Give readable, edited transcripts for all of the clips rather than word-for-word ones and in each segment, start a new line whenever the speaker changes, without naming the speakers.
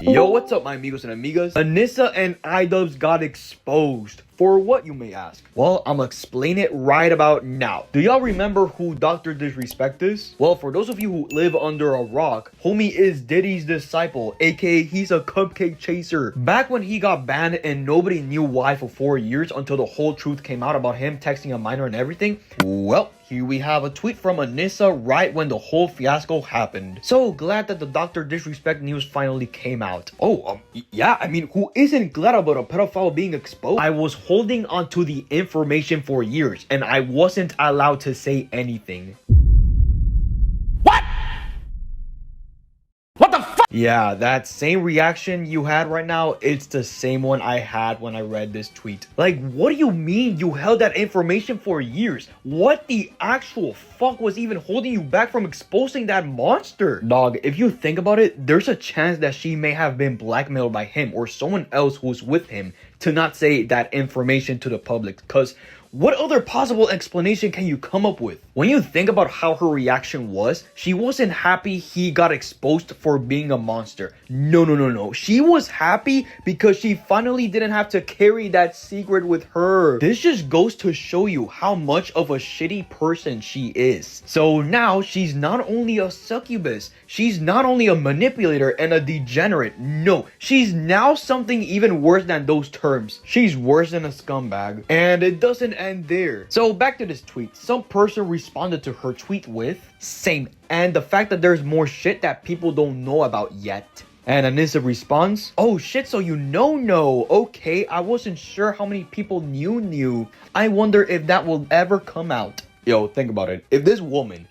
Yo, what's up, my amigos and amigas? Anissa and iDubbbz got exposed. For what, you may ask? Well, I'm gonna explain it right about now. Do y'all remember who Dr. Disrespect is? Well, for those of you who live under a rock, homie is Diddy's disciple, aka he's a cupcake chaser. Back when he got banned and nobody knew why for 4 years until the whole truth came out about him texting a minor and everything, well, here we have a tweet from Anissa right when the whole fiasco happened. So glad that the Dr. Disrespect news finally came out. Oh, yeah, I mean, who isn't glad about a pedophile being exposed? I was holding onto the information for years and I wasn't allowed to say anything. What the fuck? Yeah, that same reaction you had right now, it's the same one I had when I read this tweet. Like, what do you mean you held that information for years? What the actual fuck was even holding you back from exposing that monster? Dog, if you think about it, there's a chance that she may have been blackmailed by him or someone else who's with him to not say that information to the public, because what other possible explanation can you come up with? When you think about how her reaction was, she wasn't happy he got exposed for being a monster. No. She was happy because she finally didn't have to carry that secret with her. This just goes to show you how much of a shitty person she is. So now she's not only a succubus, she's not only a manipulator and a degenerate. No, she's now something even worse than those terms. She's worse than a scumbag. And it doesn't end there. So back to this tweet. Some person responded to her tweet with same, and the fact that there's more shit that people don't know about yet. And Anissa responds, oh shit, so you know. Okay, I wasn't sure how many people knew. I wonder if that will ever come out. Yo, think about it. If this woman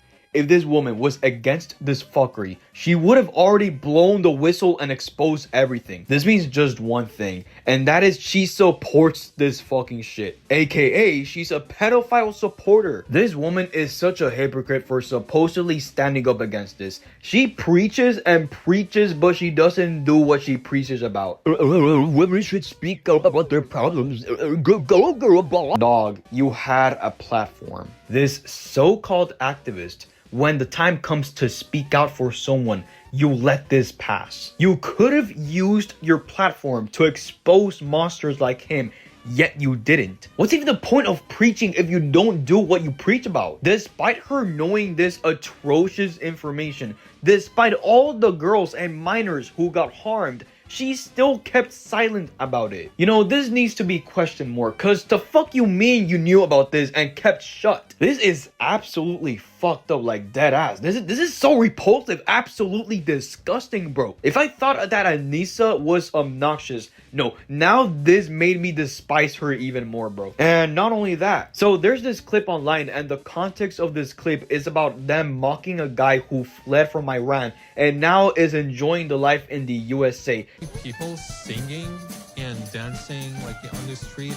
was against this fuckery, she would have already blown the whistle and exposed everything. This means just one thing, and that is she supports this fucking shit. AKA, she's a pedophile supporter. This woman is such a hypocrite for supposedly standing up against this. She preaches and preaches, but she doesn't do what she preaches about. Women should speak up about their problems. Girl. Dog, you had a platform. This so-called activist, when the time comes to speak out for someone, you let this pass. You could have used your platform to expose monsters like him, yet you didn't. What's even the point of preaching if you don't do what you preach about? Despite her knowing this atrocious information, despite all the girls and minors who got harmed, she still kept silent about it. You know, this needs to be questioned more, cause the fuck you mean you knew about this and kept shut? This is absolutely fucked up, like dead ass. This is so repulsive, absolutely disgusting, bro. If I thought that Anissa was obnoxious, no, now this made me despise her even more, bro. And not only that, so there's this clip online, and the context of this clip is about them mocking a guy who fled from Iran and now is enjoying the life in the USA.
People singing and dancing like on the street,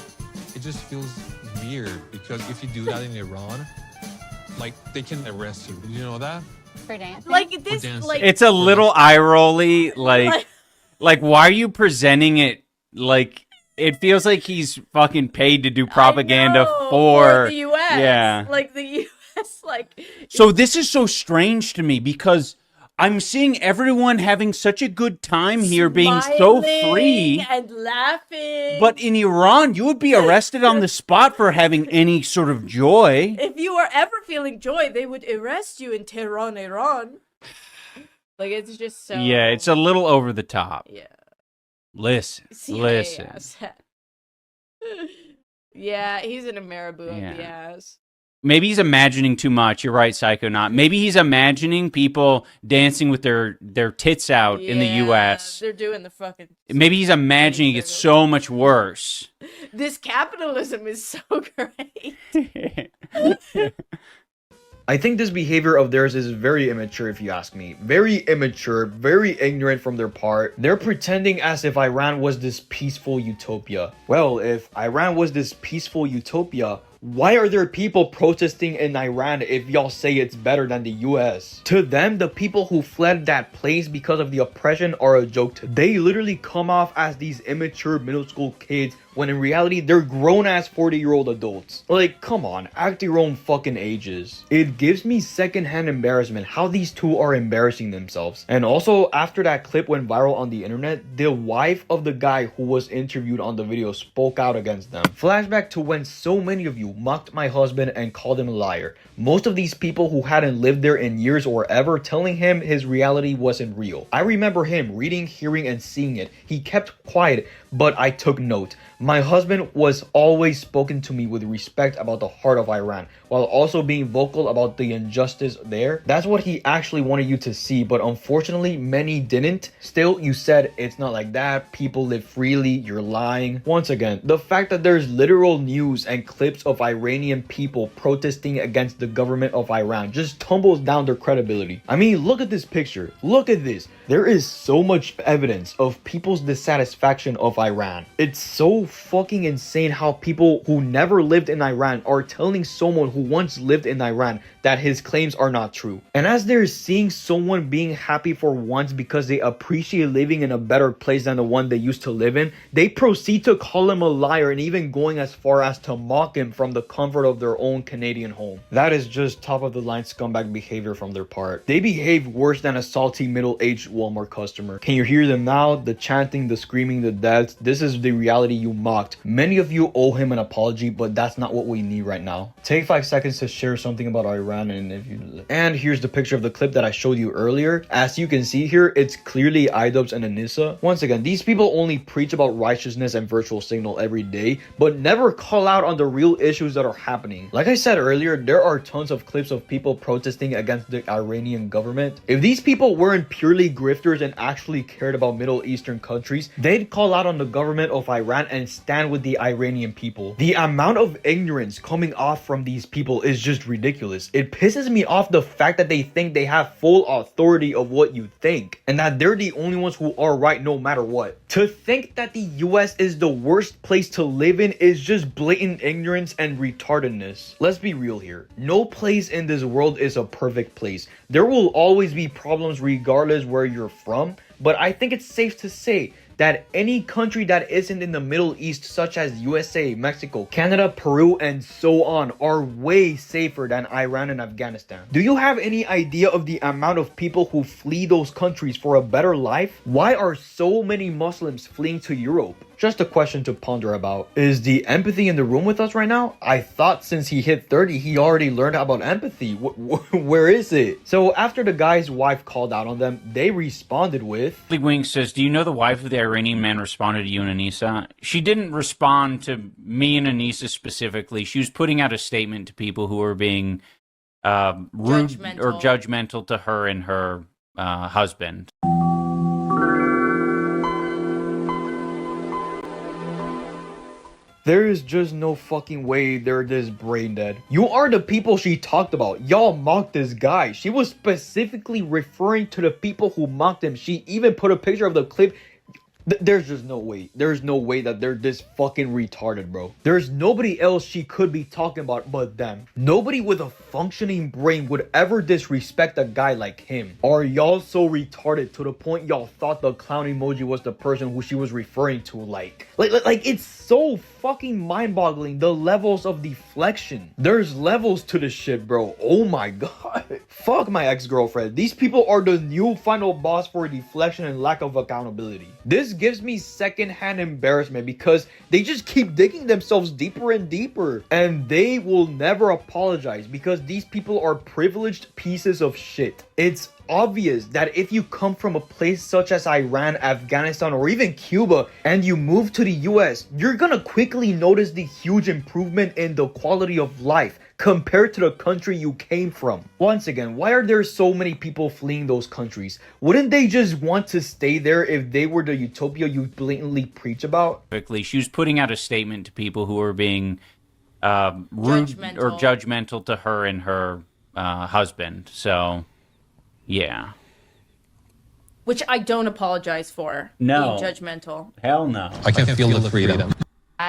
it just feels weird, because if you do that in Iran, like they can arrest you. You know that?
For dancing?
Like this, like
it's a little eye rolly, like why are you presenting it like it feels like he's fucking paid to do propaganda for
the US.
Yeah.
Like the US, like.
So this is so strange to me because I'm seeing everyone having such a good time here, being so free
and laughing.
But in Iran, you would be arrested on the spot for having any sort of joy.
If you were ever feeling joy, they would arrest you in Tehran, Iran. Like, it's just so...
Yeah, it's a little over the top.
Yeah.
Listen.
Yeah, he's in a marabou of the ass.
Maybe he's imagining too much. You're right, Psychonaut. Maybe he's imagining people dancing with their tits out in the U.S.
They're doing the fucking...
Maybe he's imagining it's so much worse.
This capitalism is so great.
I think this behavior of theirs is very immature, if you ask me. Very immature, very ignorant from their part. They're pretending as if Iran was this peaceful utopia. Well, if Iran was this peaceful utopia, Why are there people protesting in Iran if y'all say it's better than the US? To them, the people who fled that place because of the oppression are a joke to them. They literally come off as these immature middle school kids when in reality they're grown-ass 40-year-old adults. Like, come on, act your own fucking ages. It gives me secondhand embarrassment how these two are embarrassing themselves. And also, after that clip went viral on the internet, the wife of the guy who was interviewed on the video spoke out against them. Flashback to when so many of you mocked my husband and called him a liar. Most of these people who hadn't lived there in years or ever telling him his reality wasn't real. I remember him reading, hearing, and seeing it. He kept quiet, but I took note. My husband was always spoken to me with respect about the heart of Iran, while also being vocal about the injustice there. That's what he actually wanted you to see, but unfortunately many didn't. Still, you said it's not like that, people live freely, you're lying. Once again, the fact that there's literal news and clips of Iranian people protesting against the government of Iran just tumbles down their credibility. I mean, look at this picture, look at this. There is so much evidence of people's dissatisfaction of Iran. It's so fucking insane how people who never lived in Iran are telling someone who once lived in Iran that his claims are not true. And as they're seeing someone being happy for once because they appreciate living in a better place than the one they used to live in, they proceed to call him a liar and even going as far as to mock him from the comfort of their own Canadian home. That is just top of the line scumbag behavior from their part. They behave worse than a salty middle-aged Walmart customer. Can you hear them now? The chanting, the screaming, the deaths. This is the reality you mocked. Many of you owe him an apology, but that's not what we need right now. Take 5 seconds to share something about Iran, and here's the picture of the clip that I showed you earlier. As you can see here, it's clearly iDubbbz and Anissa. Once again, these people only preach about righteousness and virtual signal every day, but never call out on the real issues that are happening. Like I said earlier, there are tons of clips of people protesting against the Iranian government. If these people weren't purely grifters and actually cared about Middle Eastern countries, they'd call out on the government of Iran and stand with the Iranian people. The amount of ignorance coming off from these people is just ridiculous. It pisses me off the fact that they think they have full authority of what you think and that they're the only ones who are right no matter what. To think that the US is the worst place to live in is just blatant ignorance and retardedness. Let's be real here. No place in this world is a perfect place. There will always be problems regardless where you're from, but I think it's safe to say that any country that isn't in the Middle East, such as USA, Mexico, Canada, Peru, and so on, are way safer than Iran and Afghanistan. Do you have any idea of the amount of people who flee those countries for a better life? Why are so many Muslims fleeing to Europe? Just a question to ponder about. Is the empathy in the room with us right now? I thought since he hit 30, he already learned about empathy. Where is it? So after the guy's wife called out on them, they responded with...
Wing says, do you know the wife of the Iranian man responded to you and Anissa? She didn't respond to me and Anissa specifically. She was putting out a statement to people who were being rude or judgmental to her and her husband.
There is just no fucking way they're this brain dead. You are the people she talked about. Y'all mocked this guy. She was specifically referring to the people who mocked him. She even put a picture of the clip. There's just no way. There's no way that they're this fucking retarded, bro. There's nobody else she could be talking about but them. Nobody with a functioning brain would ever disrespect a guy like him. Are y'all so retarded to the point y'all thought the clown emoji was the person who she was referring to? Like it's so fucking mind-boggling, the levels of deflection. There's levels to this shit, bro. Oh my god. Fuck my ex-girlfriend. These people are the new final boss for deflection and lack of accountability. This gives me secondhand embarrassment because they just keep digging themselves deeper and deeper, and they will never apologize because these people are privileged pieces of shit. It's obvious that if you come from a place such as Iran, Afghanistan, or even Cuba, and you move to the US, you're gonna quickly notice the huge improvement in the quality of life compared to the country you came from. Once again, why are there so many people fleeing those countries? Wouldn't they just want to stay there if they were the utopia you blatantly preach about?
She was putting out a statement to people who were being rude or judgmental to her and her husband. So, yeah.
Which I don't apologize for.
No.
Being judgmental.
Hell no.
I can feel the freedom.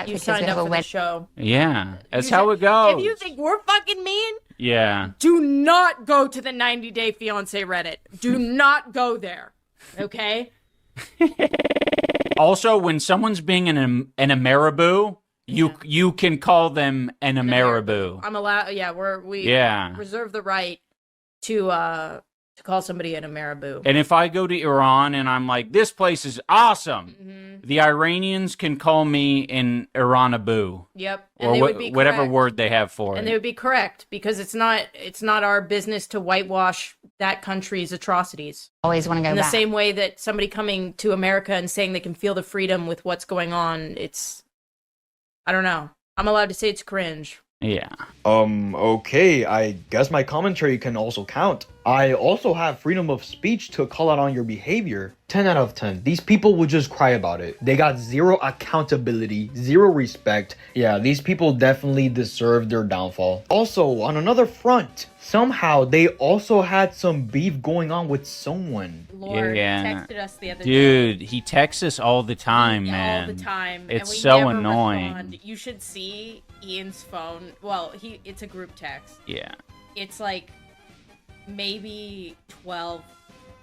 You
because
signed
we have
up
a
for the
wedding.
show.
Yeah, that's
You
how
said-
it goes.
If you think we're fucking mean,
yeah.
do not go to the 90 Day Fiance Reddit. Do not go there. Okay?
Also, when someone's being an Ameriboo, you can call them an Ameriboo.
I'm allowed. Yeah, we
Yeah.
reserve the right to call somebody an Ameriboo.
And if I go to Iran and I'm like, this place is awesome, the Iranians can call me an Iranaboo.
Yep. And
Or
they would be
whatever
correct.
word they have for
And
it.
they would be correct because it's not our business to whitewash that country's atrocities.
Always want to go
In the
back.
same way that somebody coming to America and saying they can feel the freedom with what's going on, I don't know. I'm allowed to say it's cringe.
Yeah.
Okay, I guess my commentary can also count. I also have freedom of speech to call out on your behavior. 10 out of 10. These people would just cry about it. They got zero accountability, zero respect. Yeah, these people definitely deserve their downfall. Also, on another front, somehow they also had some beef going on with someone.
Lord
Yeah.
texted us the other day.
Dude, he texts us all the time, man.
All the time.
It's
and we
so
never
annoying.
respond. You should see Ian's phone. Well, it's a group text.
Yeah.
It's like maybe 12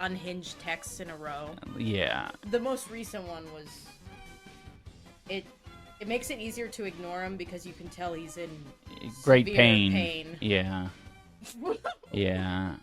unhinged texts in a row.
Yeah.
The most recent one was it makes it easier to ignore him because you can tell he's in
Great
severe
pain. Yeah. Yeah.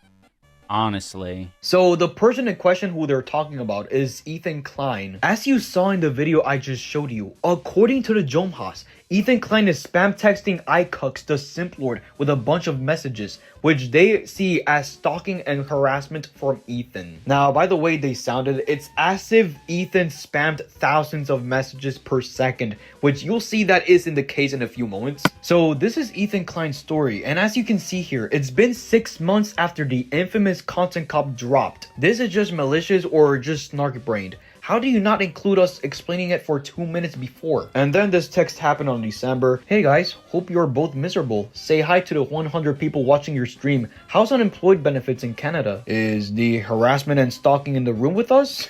Honestly.
So the person in question who they're talking about is Ethan Klein. As you saw in the video I just showed you, according to the Jomhas, Ethan Klein is spam texting iCucks, the simp lord, with a bunch of messages, which they see as stalking and harassment from Ethan. Now, by the way they sounded, it's as if Ethan spammed thousands of messages per second, which you'll see that is in the case in a few moments. So this is Ethan Klein's story, and as you can see here, it's been 6 months after the infamous content cop dropped. This is just malicious or just snarky-brained. How do you not include us explaining it for 2 minutes before? And then this text happened on December. Hey guys, hope you're both miserable. Say hi to the 100 people watching your stream. How's unemployed benefits in Canada? Is the harassment and stalking in the room with us?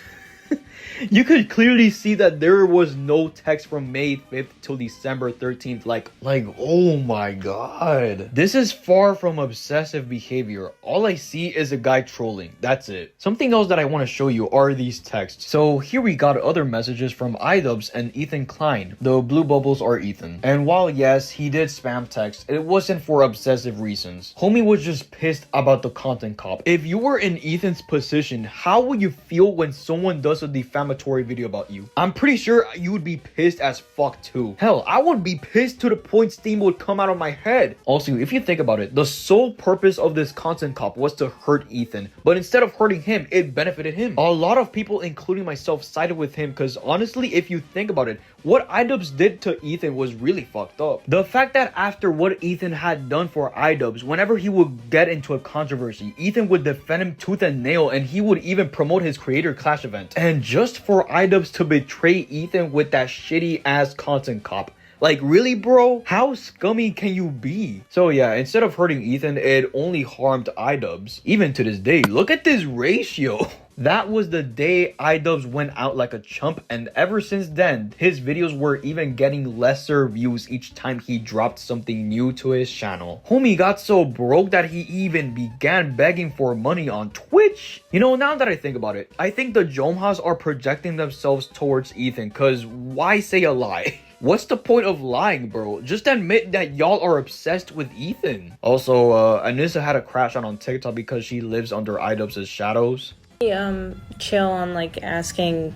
You could clearly see that there was no text from May 5th till December 13th. Like, oh my god. This is far from obsessive behavior. All I see is a guy trolling. That's it. Something else that I want to show you are these texts. So here we got other messages from iDubbbz and Ethan Klein. The blue bubbles are Ethan. And while yes, he did spam text, it wasn't for obsessive reasons. Homie was just pissed about the content cop. If you were in Ethan's position, how would you feel when someone does a defamatory video about you? I'm pretty sure you would be pissed as fuck too. Hell, I would be pissed to the point steam would come out of my head. Also, if you think about it, the sole purpose of this content cop was to hurt Ethan, but instead of hurting him, it benefited him. A lot of people, including myself, sided with him because honestly, if you think about it, what iDubbbz did to Ethan was really fucked up. The fact that after what Ethan had done for iDubbbz, whenever he would get into a controversy, Ethan would defend him tooth and nail, and he would even promote his creator clash event. And just for iDubbbz to betray Ethan with that shitty ass content cop. Like, really, bro? How scummy can you be? So yeah, instead of hurting Ethan, it only harmed iDubbbz. Even to this day, look at this ratio. That was the day iDubbbz went out like a chump, and ever since then, his videos were even getting lesser views each time he dropped something new to his channel. Homie got so broke that he even began begging for money on Twitch. You know, now that I think about it, I think the Jomhas are projecting themselves towards Ethan, cause why say a lie? What's the point of lying, bro? Just admit that y'all are obsessed with Ethan. Also, Anissa had a crash out on TikTok because she lives under iDubbbz's shadows.
Chill on like asking,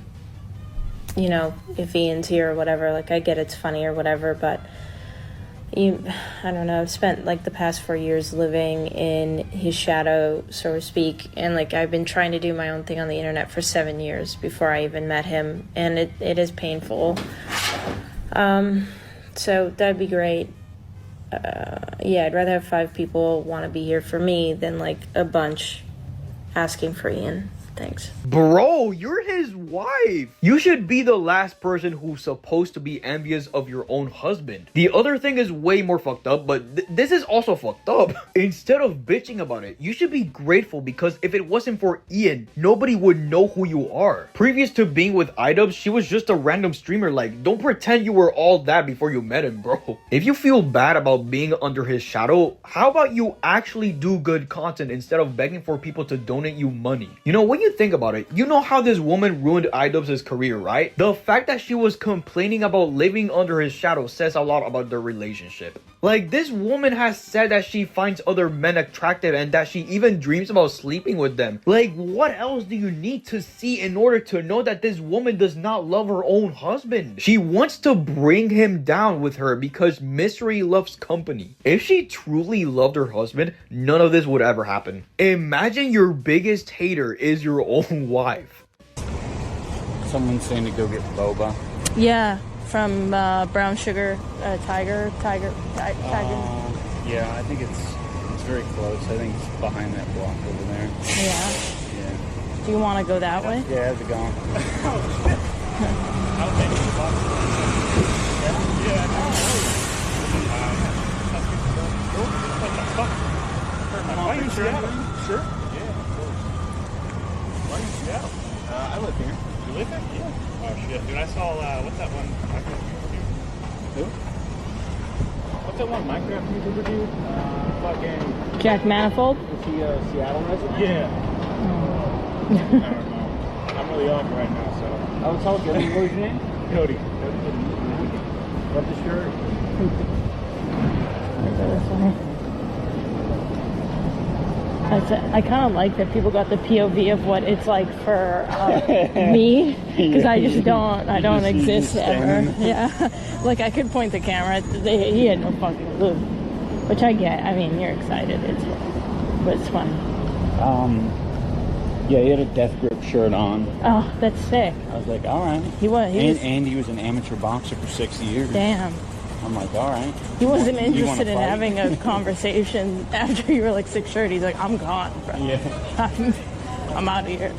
you know, if Ian's here or whatever. Like, I get it's funny or whatever, but I don't know, I've spent like the past 4 years living in his shadow, so to speak, and like I've been trying to do my own thing on the internet for 7 years before I even met him, and it is painful. So that'd be great. Yeah, I'd rather have 5 people want to be here for me than like a bunch asking for Ian. Thanks.
Bro, you're his wife. You should be the last person who's supposed to be envious of your own husband. The other thing is way more fucked up, but this is also fucked up. Instead of bitching about it, you should be grateful because if it wasn't for Ian, nobody would know who you are. Previous to being with iDubbbz, she was just a random streamer. Like, don't pretend you were all that before you met him, bro. If you feel bad about being under his shadow, how about you actually do good content instead of begging for people to donate you money? You know, when you think about it, you know how this woman ruined iDubbbz's career, right? The fact that she was complaining about living under his shadow says a lot about their relationship. Like, this woman has said that she finds other men attractive and that she even dreams about sleeping with them. Like, what else do you need to see in order to know that this woman does not love her own husband? She wants to bring him down with her because misery loves company. If she truly loved her husband, none of this would ever happen. Imagine your biggest hater is your own wife.
Someone's saying to go get boba.
Yeah, from Brown Sugar Tiger.
Yeah, I think it's very close. I think it's behind that block over there.
Yeah.
Yeah.
Do you want to go that way?
Yeah, how's it going?
Are you in Seattle? Sure. Yeah, of course. Why are you in Seattle? I live here. You live here? Yeah. Oh shit, dude! I saw what's that one Minecraft YouTuber? Who? What's that one Minecraft YouTuber dude? Fucking
Jack Manifold?
Is he a Seattle resident? Yeah. I don't know. I'm really off right now, so.
Oh, it's all good. What was your name?
Cody.
Love the shirt.
I kind of like that people got the POV of what it's like for me, because I just don't exist ever. Yeah, like I could point the camera. He had no fucking clue, which I get. I mean, you're excited. But it's fun.
Yeah, he had a Death Grip shirt on.
Oh, that's sick.
I was like, all right.
He was.
And he was an amateur boxer for 6 years.
Damn.
I'm like, all right.
He wasn't
You wanna
interested in
fight?
having a conversation after you were like 6 shirt. He's like, I'm gone, bro.
Yeah.
I'm out of here.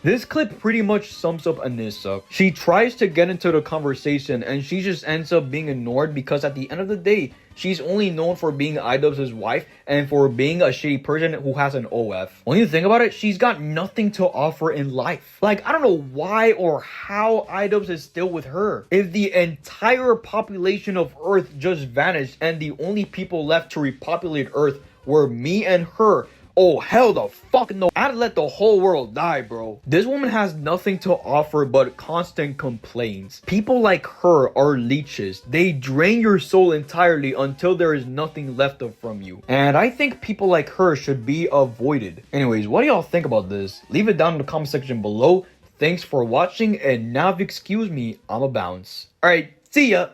This clip pretty much sums up Anissa. She tries to get into the conversation and she just ends up being ignored because at the end of the day, she's only known for being iDubbbz's wife and for being a shitty person who has an OF. When you think about it, she's got nothing to offer in life. Like, I don't know why or how iDubbbz is still with her. If the entire population of Earth just vanished and the only people left to repopulate Earth were me and her, oh, hell the fuck no. I'd let the whole world die, bro. This woman has nothing to offer but constant complaints. People like her are leeches. They drain your soul entirely until there is nothing left from you. And I think people like her should be avoided. Anyways, what do y'all think about this? Leave it down in the comment section below. Thanks for watching, and now if you excuse me, I'ma bounce. Alright, see ya!